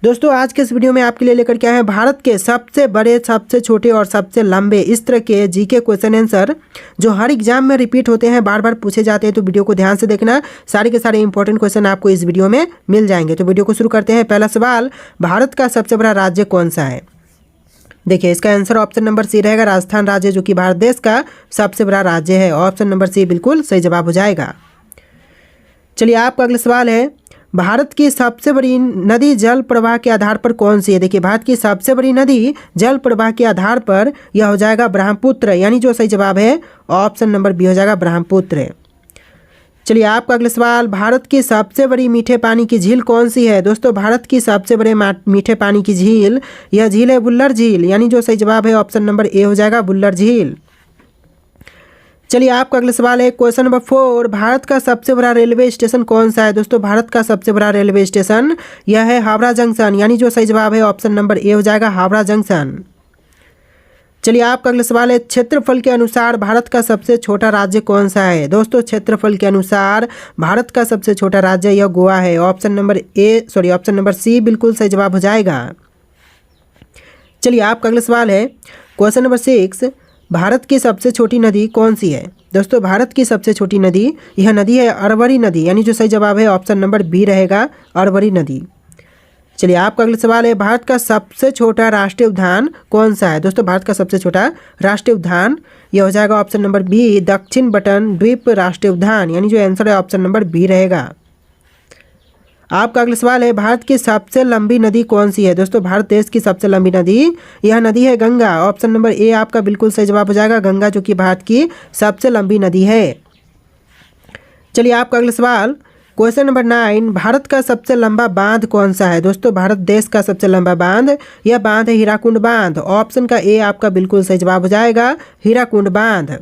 दोस्तों आज के इस वीडियो में आपके लिए लेकर के आए हैं भारत के सबसे बड़े, सबसे छोटे और सबसे लंबे इस तरह के जीके क्वेश्चन आंसर जो हर एग्जाम में रिपीट होते हैं, बार बार पूछे जाते हैं। तो वीडियो को ध्यान से देखना, सारे के सारे इंपॉर्टेंट क्वेश्चन आपको इस वीडियो में मिल जाएंगे। तो वीडियो को शुरू करते हैं। पहला सवाल, भारत का सबसे बड़ा राज्य कौन सा है? देखिए इसका आंसर ऑप्शन नंबर सी रहेगा, राजस्थान राज्य, जो कि भारत देश का सबसे बड़ा राज्य है। ऑप्शन नंबर सी बिल्कुल सही जवाब हो जाएगा। चलिए आपका अगला सवाल है, भारत की सबसे बड़ी नदी जल प्रवाह के आधार पर कौन सी है? देखिए भारत की सबसे बड़ी नदी जल प्रवाह के आधार पर यह हो जाएगा ब्रह्मपुत्र, यानी जो सही जवाब है ऑप्शन नंबर बी हो जाएगा ब्रह्मपुत्र। चलिए आपका अगला सवाल, भारत की सबसे बड़ी मीठे पानी की झील कौन सी है? दोस्तों भारत की सबसे बड़े मीठे पानी की झील, यह झील है बुल्लर झील, यानी जो सही जवाब है ऑप्शन नंबर ए हो जाएगा बुल्लर झील। चलिए आपका अगला सवाल है, क्वेश्चन नंबर 4, भारत का सबसे बड़ा रेलवे स्टेशन कौन सा है? दोस्तों भारत का सबसे बड़ा रेलवे स्टेशन यह है हावड़ा जंक्शन, यानी जो सही जवाब है ऑप्शन नंबर ए हो जाएगा हावड़ा जंक्शन। चलिए आपका अगला सवाल है, क्षेत्रफल के अनुसार भारत का सबसे छोटा राज्य कौन सा है? दोस्तों क्षेत्रफल के अनुसार भारत का सबसे छोटा राज्य यह गोवा है। ऑप्शन नंबर सी बिल्कुल सही जवाब हो जाएगा। चलिए आपका अगला सवाल है, क्वेश्चन नंबर 6, भारत की सबसे छोटी नदी कौन सी है? दोस्तों भारत की सबसे छोटी नदी यह नदी है अरवरी नदी, यानी जो सही जवाब है ऑप्शन नंबर बी रहेगा अरवरी नदी। चलिए आपका अगला सवाल है, भारत का सबसे छोटा राष्ट्रीय उद्यान कौन सा है? दोस्तों भारत का सबसे छोटा राष्ट्रीय उद्यान यह हो जाएगा ऑप्शन नंबर बी दक्षिण बटन द्वीप राष्ट्रीय उद्यान, यानी जो आंसर है ऑप्शन नंबर बी रहेगा। आपका अगला सवाल है, भारत की सबसे लंबी नदी कौन सी है? दोस्तों भारत देश की सबसे लंबी नदी यह नदी है गंगा। ऑप्शन नंबर ए आपका बिल्कुल सही जवाब हो जाएगा, गंगा, जो कि भारत की सबसे लंबी नदी है। चलिए आपका अगला सवाल, क्वेश्चन नंबर 9, भारत का सबसे लंबा बांध कौन सा है? दोस्तों भारत देश का सबसे लंबा बांध यह बांध है हीराकुंड बांध। ऑप्शन का ए आपका बिल्कुल सही जवाब हो जाएगा हीराकुंड बांध।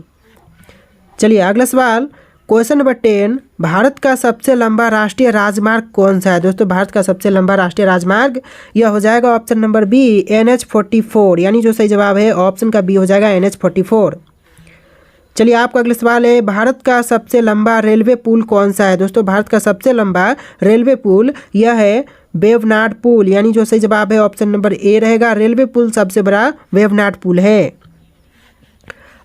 चलिए अगला सवाल, क्वेश्चन नंबर 10, भारत का सबसे लंबा राष्ट्रीय राजमार्ग कौन सा है? दोस्तों भारत का सबसे लंबा राष्ट्रीय राजमार्ग यह हो जाएगा ऑप्शन नंबर बी NH44, यानी जो सही जवाब है ऑप्शन का बी हो जाएगा NH44। चलिए आपका अगला सवाल है, भारत का सबसे लंबा रेलवे पुल कौन सा है? दोस्तों भारत का सबसे लंबा रेलवे पुल यह है वेवनाड पुल, यानी जो सही जवाब है ऑप्शन नंबर ए रहेगा रेलवे पुल सबसे बड़ा वेवनाड पुल है।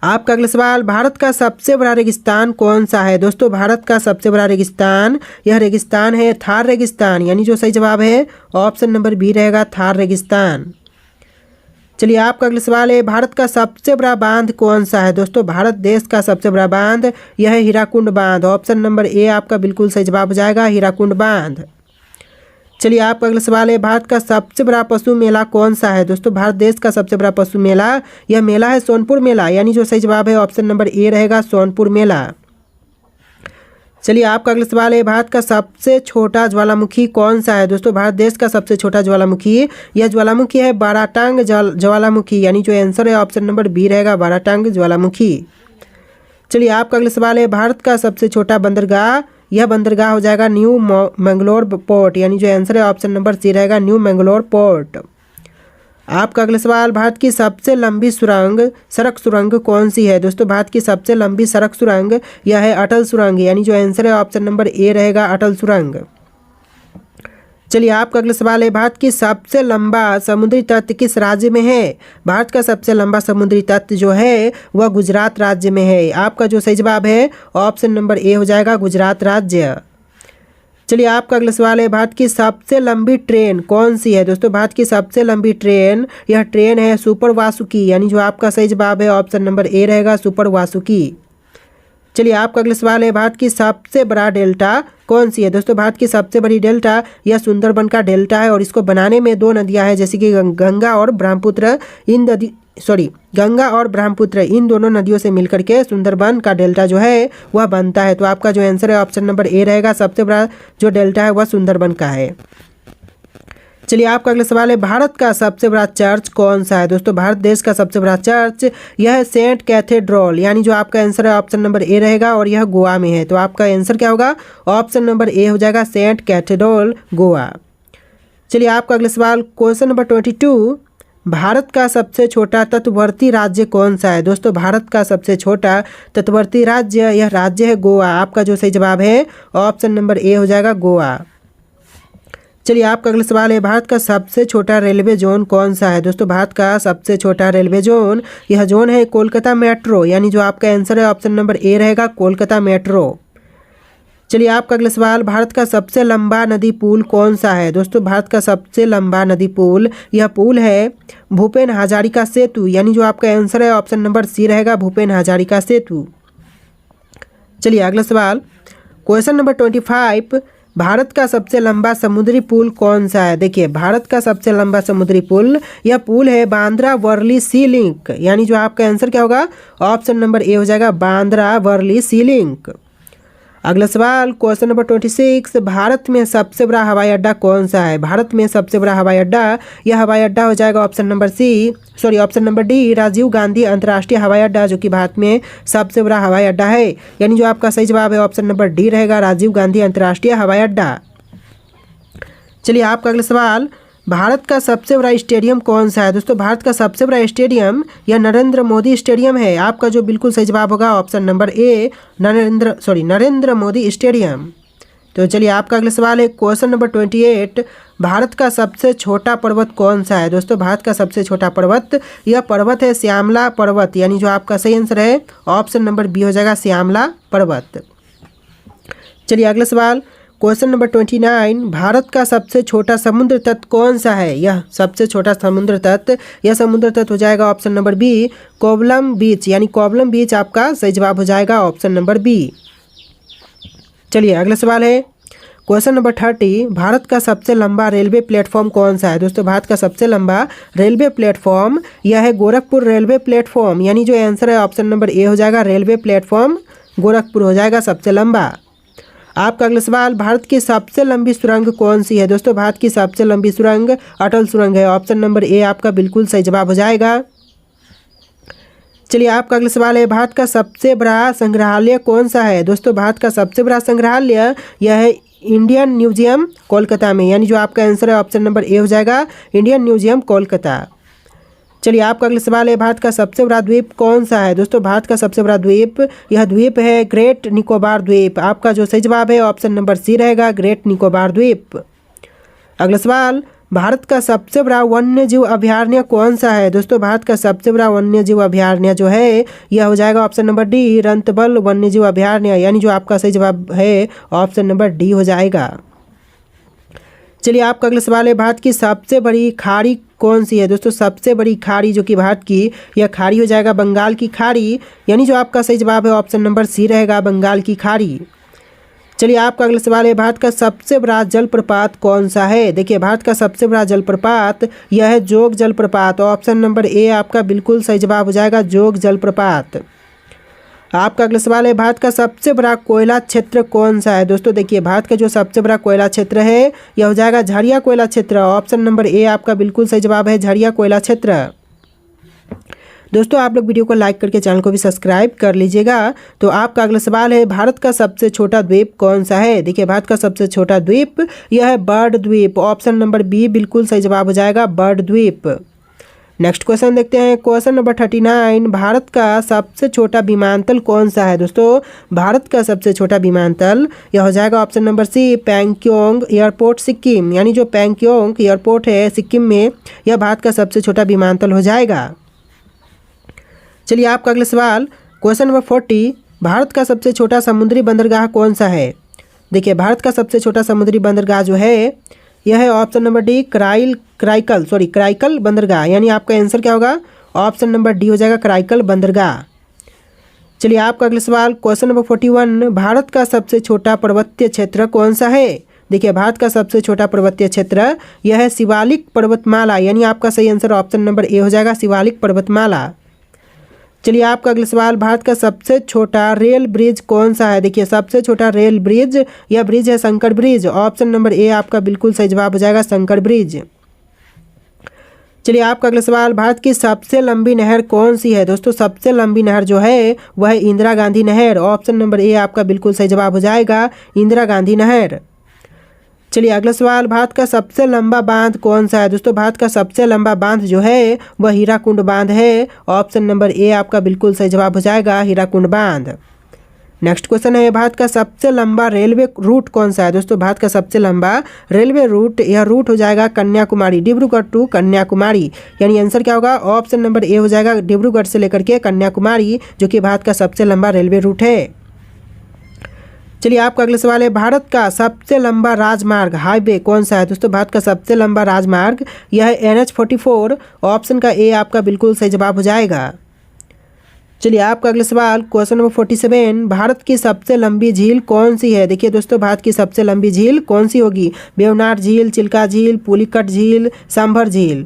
आपका अगला सवाल, भारत का सबसे बड़ा रेगिस्तान कौन सा है? दोस्तों भारत का सबसे बड़ा रेगिस्तान यह रेगिस्तान है थार रेगिस्तान, यानी जो सही जवाब है ऑप्शन नंबर बी रहेगा थार रेगिस्तान। चलिए आपका अगला सवाल है, भारत का सबसे बड़ा बांध कौन सा है? दोस्तों भारत देश का सबसे बड़ा बांध यह है हीराकुंड बांध। ऑप्शन नंबर ए आपका बिल्कुल सही जवाब हो जाएगा हीराकुंड बांध। चलिए आपका अगला सवाल है, भारत का सबसे बड़ा पशु मेला कौन सा है? दोस्तों भारत देश का सबसे बड़ा पशु मेला यह मेला है सोनपुर मेला, यानी जो सही जवाब है ऑप्शन नंबर ए रहेगा सोनपुर मेला। चलिए आपका अगला सवाल है, भारत का सबसे छोटा ज्वालामुखी कौन सा है? दोस्तों भारत देश का सबसे छोटा ज्वालामुखी यह ज्वालामुखी है बाराटांग ज्वालामुखी, यानी जो आंसर है ऑप्शन नंबर बी रहेगा बाराटांग ज्वालामुखी। चलिए आपका अगला सवाल है, भारत का सबसे छोटा बंदरगाह यह बंदरगाह हो जाएगा न्यू मैंगलोर पोर्ट, यानी जो आंसर है ऑप्शन नंबर सी रहेगा न्यू मैंगलोर पोर्ट। आपका अगला सवाल, भारत की सबसे लंबी सड़क सुरंग कौन सी है? दोस्तों भारत की सबसे लंबी सड़क सुरंग यह है अटल सुरंग, यानी जो आंसर है ऑप्शन नंबर ए रहेगा अटल सुरंग। चलिए आपका अगला सवाल है, भारत की सबसे लंबा समुद्री तट किस राज्य में है? भारत का सबसे लंबा समुद्री तट जो है वह गुजरात राज्य में है। आपका जो सही जवाब है ऑप्शन नंबर ए हो जाएगा गुजरात राज्य। चलिए आपका अगला सवाल है, भारत की सबसे लंबी ट्रेन कौन सी है? दोस्तों भारत की सबसे लंबी ट्रेन यह ट्रेन है सुपर वासुकी, यानी जो आपका सही जवाब है ऑप्शन नंबर ए रहेगा सुपर वासुकी। चलिए आपका अगला सवाल है, भारत की सबसे बड़ा डेल्टा कौन सी है? दोस्तों भारत की सबसे बड़ी डेल्टा यह सुंदरबन का डेल्टा है, और इसको बनाने में दो नदियां हैं, जैसे कि गंगा और ब्रह्मपुत्र। गंगा और ब्रह्मपुत्र इन दोनों नदियों से मिलकर के सुंदरबन का डेल्टा जो है वह बनता है। तो आपका जो आंसर है ऑप्शन नंबर ए रहेगा, सबसे बड़ा जो डेल्टा है वह सुंदरबन का है। चलिए आपका अगला सवाल है, भारत का सबसे बड़ा चर्च कौन सा है? दोस्तों भारत देश का सबसे बड़ा चर्च यह है सेंट कैथेड्रल, यानी जो आपका आंसर है ऑप्शन नंबर ए रहेगा, और यह गोवा में है। तो आपका आंसर क्या होगा? ऑप्शन नंबर ए हो जाएगा सेंट कैथेड्रल गोवा। चलिए आपका अगला सवाल, क्वेश्चन नंबर 22, भारत का सबसे छोटा तटवर्ती राज्य कौन सा है? दोस्तों भारत का सबसे छोटा तटवर्ती राज्य यह राज्य है गोवा। आपका जो सही जवाब है ऑप्शन नंबर ए हो जाएगा गोवा। चलिए आपका अगला सवाल है, भारत का सबसे छोटा रेलवे जोन कौन सा है? दोस्तों भारत का सबसे छोटा रेलवे जोन, यह जोन है कोलकाता मेट्रो, यानी जो आपका आंसर है ऑप्शन नंबर ए रहेगा, कोलकाता मेट्रो। चलिए आपका अगला सवाल, भारत का सबसे लंबा नदी पुल कौन सा है? दोस्तों भारत का सबसे लंबा नदी पुल, यह पुल है भूपेन हजारिका सेतु, यानी जो आपका आंसर है ऑप्शन नंबर सी रहेगा, भूपेन हजारिका सेतु। चलिए अगला सवाल, क्वेश्चन नंबर 25, भारत का सबसे लंबा समुद्री पुल कौन सा है? देखिए भारत का सबसे लंबा समुद्री पुल, यह पुल है बांद्रा वर्ली सी लिंक, यानी जो आपका आंसर क्या होगा, ऑप्शन नंबर ए हो जाएगा, बांद्रा वर्ली सी लिंक। अगला सवाल, क्वेश्चन नंबर 26, भारत में सबसे बड़ा हवाई अड्डा कौन सा है? भारत में सबसे बड़ा हवाई अड्डा, यह हवाई अड्डा हो जाएगा option number D, Rajiv Gandhi अंतर्राष्ट्रीय हवाई अड्डा, जो कि भारत में सबसे बड़ा हवाई अड्डा है, यानी जो आपका सही जवाब है ऑप्शन नंबर डी रहेगा, राजीव गांधी अंतर्राष्ट्रीय हवाई अड्डा। चलिए आपका अगला सवाल, भारत का सबसे बड़ा स्टेडियम कौन सा है? दोस्तों भारत का सबसे बड़ा स्टेडियम यह नरेंद्र मोदी स्टेडियम है, आपका जो बिल्कुल सही जवाब होगा option number A, Narendra Modi stadium. तो चलिए आपका अगला सवाल है, क्वेश्चन नंबर 28, भारत का सबसे छोटा पर्वत कौन सा है? दोस्तों भारत का सबसे छोटा पर्वत, यह पर्वत है श्यामला पर्वत, यानी जो आपका सही आंसर है ऑप्शन नंबर बी हो जाएगा, श्यामला पर्वत। चलिए अगला सवाल, क्वेश्चन नंबर 29, भारत का सबसे छोटा समुद्र तट कौन सा है? यह सबसे छोटा समुद्र तट, यह समुद्र तट हो जाएगा ऑप्शन नंबर बी, कोवलम बीच, यानी कोवलम बीच आपका सही जवाब हो जाएगा ऑप्शन नंबर बी। चलिए अगला सवाल है, क्वेश्चन नंबर 30, भारत का सबसे लंबा रेलवे प्लेटफॉर्म कौन सा है? दोस्तों भारत का सबसे लंबा रेलवे प्लेटफॉर्म यह है गोरखपुर रेलवे प्लेटफॉर्म, यानी जो आंसर है ऑप्शन नंबर ए हो जाएगा, रेलवे प्लेटफॉर्म गोरखपुर हो जाएगा सबसे लंबा। आपका अगला सवाल, भारत की सबसे लंबी सुरंग कौन सी है? दोस्तों भारत की सबसे लंबी सुरंग अटल सुरंग है, ऑप्शन नंबर ए आपका बिल्कुल सही जवाब हो जाएगा। चलिए आपका अगला सवाल है, भारत का सबसे बड़ा संग्रहालय कौन सा है? दोस्तों भारत का सबसे बड़ा संग्रहालय यह है इंडियन म्यूजियम कोलकाता में, यानी जो आपका आंसर है ऑप्शन नंबर ए हो जाएगा, इंडियन म्यूजियम कोलकाता। चलिए आपका अगला सवाल है, भारत का सबसे बड़ा द्वीप कौन सा है? दोस्तों भारत का सबसे बड़ा द्वीप, यह द्वीप है ग्रेट निकोबार द्वीप, आपका जो सही जवाब है ऑप्शन नंबर सी रहेगा, ग्रेट निकोबार द्वीप। अगला सवाल, भारत का सबसे बड़ा वन्य जीव अभयारण्य कौन सा है? दोस्तों भारत का सबसे बड़ा वन्य जीव अभयारण्य जो है यह हो जाएगा ऑप्शन नंबर डी, रंतबल वन्य जीव अभयारण्य, यानी जो आपका सही जवाब है ऑप्शन नंबर डी हो जाएगा। चलिए आपका अगला सवाल है, भारत की सबसे बड़ी खाड़ी कौन सी है? दोस्तों सबसे बड़ी खाड़ी जो कि भारत की, यह खाड़ी हो जाएगा बंगाल की खाड़ी, यानी जो आपका सही जवाब है ऑप्शन नंबर सी रहेगा, बंगाल की खाड़ी। चलिए आपका अगला सवाल है, भारत का सबसे बड़ा जलप्रपात कौन सा है? देखिए भारत का सबसे बड़ा जलप्रपात यह है जोग जलप्रपात, ऑप्शन नंबर ए आपका बिल्कुल सही जवाब हो जाएगा, जोग जलप्रपात। आपका अगला सवाल है, भारत का सबसे बड़ा कोयला क्षेत्र कौन सा है? दोस्तों देखिए भारत का जो सबसे बड़ा कोयला क्षेत्र है यह हो जाएगा झरिया कोयला क्षेत्र, ऑप्शन नंबर ए आपका बिल्कुल सही जवाब है, झरिया कोयला क्षेत्र। दोस्तों आप लोग वीडियो को लाइक करके चैनल को भी सब्सक्राइब कर लीजिएगा। तो आपका अगला सवाल है, भारत का सबसे छोटा द्वीप कौन सा है? देखिए भारत का सबसे छोटा द्वीप यह है बर्ड द्वीप, ऑप्शन नंबर बी बिल्कुल सही जवाब हो जाएगा, बर्ड द्वीप। नेक्स्ट क्वेश्चन देखते हैं, क्वेश्चन नंबर 39, भारत का सबसे छोटा विमानतल कौन सा है? दोस्तों भारत का सबसे छोटा विमानतल यह हो जाएगा option number C, Pangyong airport Sikkim, यानी जो पैंगयोंग एयरपोर्ट है सिक्किम में, यह भारत का सबसे छोटा विमानतल हो जाएगा। चलिए आपका अगला सवाल, क्वेश्चन नंबर 40, भारत का सबसे छोटा समुद्री बंदरगाह कौन सा है? देखिए भारत का सबसे छोटा समुद्री बंदरगाह जो है यह है ऑप्शन नंबर डी, क्राइकल बंदरगाह, यानी आपका आंसर क्या होगा, ऑप्शन नंबर डी हो जाएगा, क्राइकल बंदरगाह। चलिए आपका अगला सवाल, क्वेश्चन नंबर 41, भारत का सबसे छोटा पर्वतीय क्षेत्र कौन सा है? देखिए भारत का सबसे छोटा पर्वतीय क्षेत्र यह है शिवालिक पर्वतमाला, यानी आपका सही आंसर ऑप्शन नंबर ए हो जाएगा, शिवालिक पर्वतमाला। चलिए आपका अगला सवाल, भारत का सबसे छोटा रेल ब्रिज कौन सा है? देखिए सबसे छोटा रेल ब्रिज, यह ब्रिज है Shankar bridge, option number A आपका बिल्कुल सही जवाब हो जाएगा, शंकर ब्रिज। चलिए आपका अगला सवाल, भारत की सबसे लंबी नहर कौन सी है? दोस्तों सबसे लंबी नहर जो है वह है इंदिरा गांधी नहर, ऑप्शन नंबर ए आपका बिल्कुल सही जवाब हो जाएगा, इंदिरा गांधी नहर। चलिए अगला सवाल, भारत का सबसे लंबा बांध कौन सा है? दोस्तों भारत का सबसे लंबा बांध जो है वह हीराकुंड बांध है, ऑप्शन नंबर ए आपका बिल्कुल सही जवाब हो जाएगा, हीराकुंड बांध। नेक्स्ट क्वेश्चन है भारत का सबसे लंबा रेलवे रूट कौन सा है। दोस्तों भारत का सबसे लंबा रेलवे रूट, यह रूट हो जाएगा कन्याकुमारी, डिब्रूगढ़ टू कन्याकुमारी। यानी आंसर क्या होगा, ऑप्शन नंबर ए हो जाएगा, डिब्रूगढ़ से लेकर के कन्याकुमारी, जो कि भारत का सबसे लंबा रेलवे रूट है। चलिए आपका अगला सवाल है भारत का सबसे लंबा राजमार्ग हाईवे कौन सा है। दोस्तों भारत का सबसे लंबा राजमार्ग यह है NH-44, ऑप्शन का ए आपका बिल्कुल सही जवाब हो जाएगा। चलिए आपका अगला सवाल क्वेश्चन नंबर 47, भारत की सबसे लंबी झील कौन सी है। देखिए दोस्तों भारत की सबसे लंबी झील कौन सी होगी, वेवनाड झील, चिल्का झील, पुलिकट झील, सांभर झील।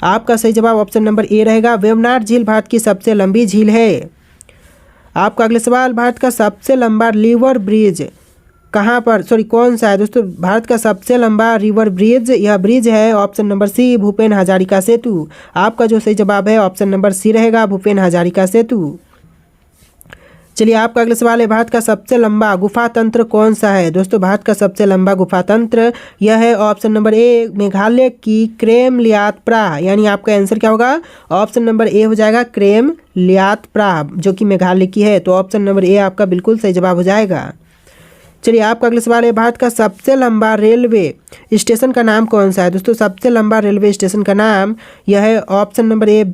आपका सही जवाब ऑप्शन नंबर ए रहेगा, वेवनाड झील भारत की सबसे लंबी झील है। आपका अगला सवाल भारत का सबसे लंबा रिवर ब्रिज कौन सा है। दोस्तों भारत का सबसे लंबा रिवर ब्रिज, यह ब्रिज है option number C, Bhupen Hazarika Setu. आपका जो सही जवाब है ऑप्शन नंबर सी रहेगा, भूपेन हजारिका सेतु। चलिए आपका अगला सवाल है भारत का सबसे लंबा गुफा तंत्र कौन सा है। दोस्तों भारत का सबसे लंबा गुफा तंत्र यह है ऑप्शन नंबर ए, मेघालय की क्रेम लियात प्राह। यानी आपका आंसर क्या होगा, ऑप्शन नंबर ए हो जाएगा, क्रेम लियात प्राह, जो कि मेघालय की है। तो ऑप्शन नंबर ए आपका बिल्कुल सही जवाब हो जाएगा। चलिए आपका अगला सवाल है भारत का सबसे लंबा रेलवे स्टेशन का नाम कौन सा है। दोस्तों सबसे लंबा रेलवे स्टेशन का नाम यह है ऑप्शन नंबर ए,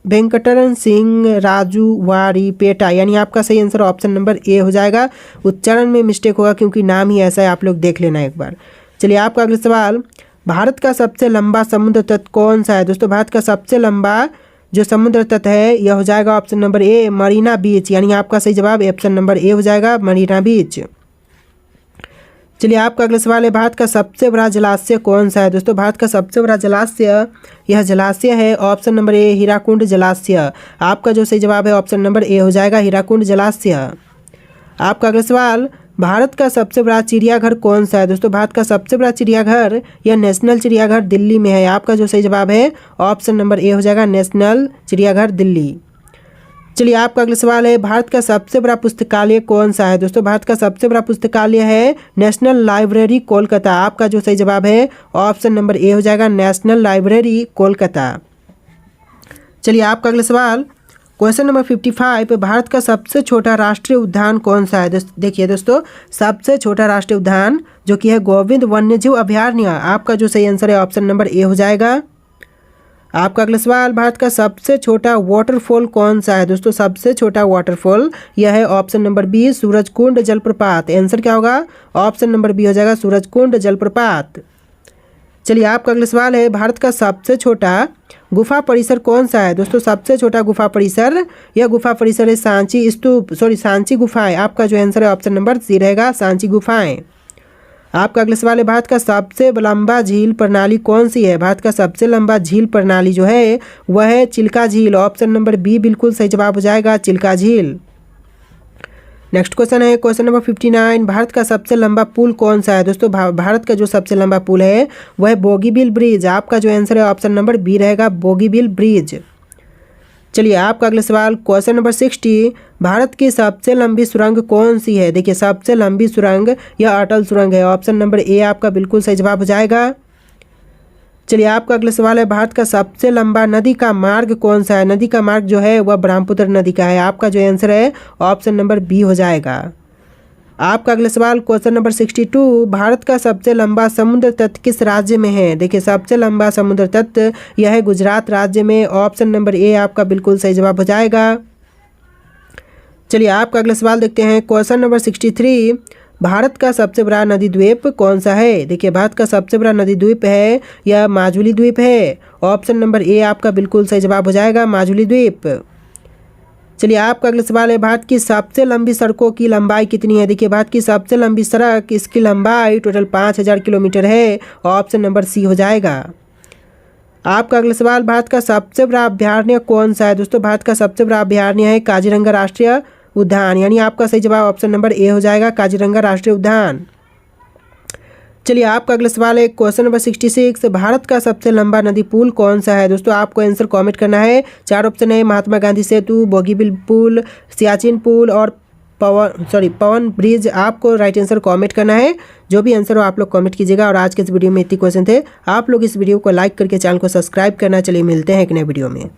वेंकटरन सिंह राजूवारीपेटा। यानी आपका सही आंसर ऑप्शन नंबर ए हो जाएगा। उच्चारण में मिस्टेक होगा क्योंकि नाम ही ऐसा है, आप लोग देख लेना एक बार। चलिए आपका अगला सवाल भारत का सबसे लंबा समुद्र तट कौन सा है। दोस्तों भारत का सबसे लंबा जो समुद्र तट है यह हो जाएगा ऑप्शन नंबर ए, मरीना बीच। यानी आपका सही जवाब ऑप्शन नंबर ए हो जाएगा, मरीना बीच। चलिए आपका अगला सवाल है भारत का सबसे बड़ा जलाशय कौन सा है। दोस्तों भारत का सबसे बड़ा जलाशय यह जलाशय है ऑप्शन नंबर ए, हीराकुंड जलाशय। आपका जो सही जवाब है ऑप्शन नंबर ए हो जाएगा, हीराकुंड जलाशय। आपका अगला सवाल भारत का सबसे बड़ा चिड़ियाघर कौन सा है। दोस्तों भारत का सबसे बड़ा चिड़ियाघर यह नेशनल चिड़ियाघर दिल्ली में है। आपका जो सही जवाब है ऑप्शन नंबर ए हो जाएगा, नेशनल चिड़ियाघर दिल्ली। चलिए आपका अगला सवाल है भारत का सबसे बड़ा पुस्तकालय कौन सा है। दोस्तों भारत का सबसे बड़ा पुस्तकालय है नेशनल लाइब्रेरी कोलकाता। आपका जो सही जवाब है ऑप्शन नंबर ए हो जाएगा, नेशनल लाइब्रेरी कोलकाता। चलिए आपका अगला सवाल क्वेश्चन नंबर 55, भारत का सबसे छोटा राष्ट्रीय उद्यान कौन सा है। देखिए दोस्तों सबसे छोटा राष्ट्रीय उद्यान जो कि है गोविंद वन्यजीव अभयारण्य। आपका जो सही आंसर है ऑप्शन नंबर ए हो जाएगा। आपका अगला सवाल भारत का सबसे छोटा वाटरफॉल कौन सा है। दोस्तों सबसे छोटा वाटरफॉल यह है ऑप्शन नंबर बी, सूरजकुंड जलप्रपात। आंसर क्या होगा, ऑप्शन नंबर बी हो जाएगा, सूरजकुंड जलप्रपात। चलिए आपका अगला सवाल है भारत का सबसे छोटा गुफा परिसर कौन सा है। दोस्तों सबसे छोटा गुफा परिसर, यह गुफा परिसर है सांची गुफाएं। आपका जो आंसर है ऑप्शन नंबर सी रहेगा, सांची गुफाएं। आपका अगला सवाल है भारत का सबसे लंबा झील प्रणाली कौन सी है। भारत का सबसे लंबा झील प्रणाली जो है वह है चिल्का झील। ऑप्शन नंबर बी बिल्कुल सही जवाब हो जाएगा, चिल्का झील। नेक्स्ट क्वेश्चन है क्वेश्चन नंबर 59, भारत का सबसे लंबा पुल कौन सा है। दोस्तों भारत का जो सबसे लंबा पुल है वह है बोगीबिल ब्रिज। आपका जो आंसर है ऑप्शन नंबर बी रहेगा, बोगीबिल ब्रिज। चलिए आपका अगला सवाल क्वेश्चन नंबर 60, भारत की सबसे लंबी सुरंग कौन सी है। देखिए सबसे लंबी सुरंग यह अटल सुरंग है। ऑप्शन नंबर ए आपका बिल्कुल सही जवाब हो जाएगा। चलिए आपका अगला सवाल है भारत का सबसे लंबा नदी का मार्ग कौन सा है। नदी का मार्ग जो है वह ब्रह्मपुत्र नदी का है। आपका जो आंसर है ऑप्शन नंबर बी हो जाएगा। आपका अगला सवाल क्वेश्चन नंबर 62, भारत का सबसे लंबा समुद्र तट किस राज्य में है। देखिए सबसे लंबा समुद्र तट यह है गुजरात राज्य में। ऑप्शन नंबर ए आपका बिल्कुल सही जवाब हो जाएगा। चलिए आपका अगला सवाल देखते हैं क्वेश्चन नंबर 63, भारत का सबसे बड़ा नदी द्वीप कौन सा है। देखिए भारत का सबसे बड़ा नदी द्वीप है यह माजुली द्वीप है। ऑप्शन नंबर ए आपका बिल्कुल सही जवाब हो जाएगा, माजुली द्वीप। चलिए आपका अगला सवाल है भारत की सबसे लंबी सड़कों की लंबाई कितनी है। देखिए भारत की सबसे लंबी सड़क इसकी लंबाई टोटल 5000 किलोमीटर है। ऑप्शन नंबर सी हो जाएगा। आपका अगला सवाल भारत का सबसे बड़ा अभयारण्य कौन सा है। दोस्तों भारत का सबसे बड़ा अभयारण्य है काजीरंगा राष्ट्रीय उद्यान। यानी आपका सही जवाब ऑप्शन नंबर ए हो जाएगा, काजीरंगा राष्ट्रीय उद्यान। चलिए आपका अगला सवाल है क्वेश्चन नंबर 66, भारत का सबसे लंबा नदी पुल कौन सा है। दोस्तों आपको आंसर कमेंट करना है। 4 ऑप्शन है, महात्मा गांधी सेतु, बोगीबिल पुल, सियाचिन पुल और पवन ब्रिज। आपको राइट आंसर कमेंट करना है। जो भी आंसर हो आप लोग कमेंट कीजिएगा। और आज के इस वीडियो में इतने क्वेश्चन थे। आप लोग इस वीडियो को लाइक करके चैनल को सब्सक्राइब करना। चलिए मिलते हैं एक नए वीडियो में।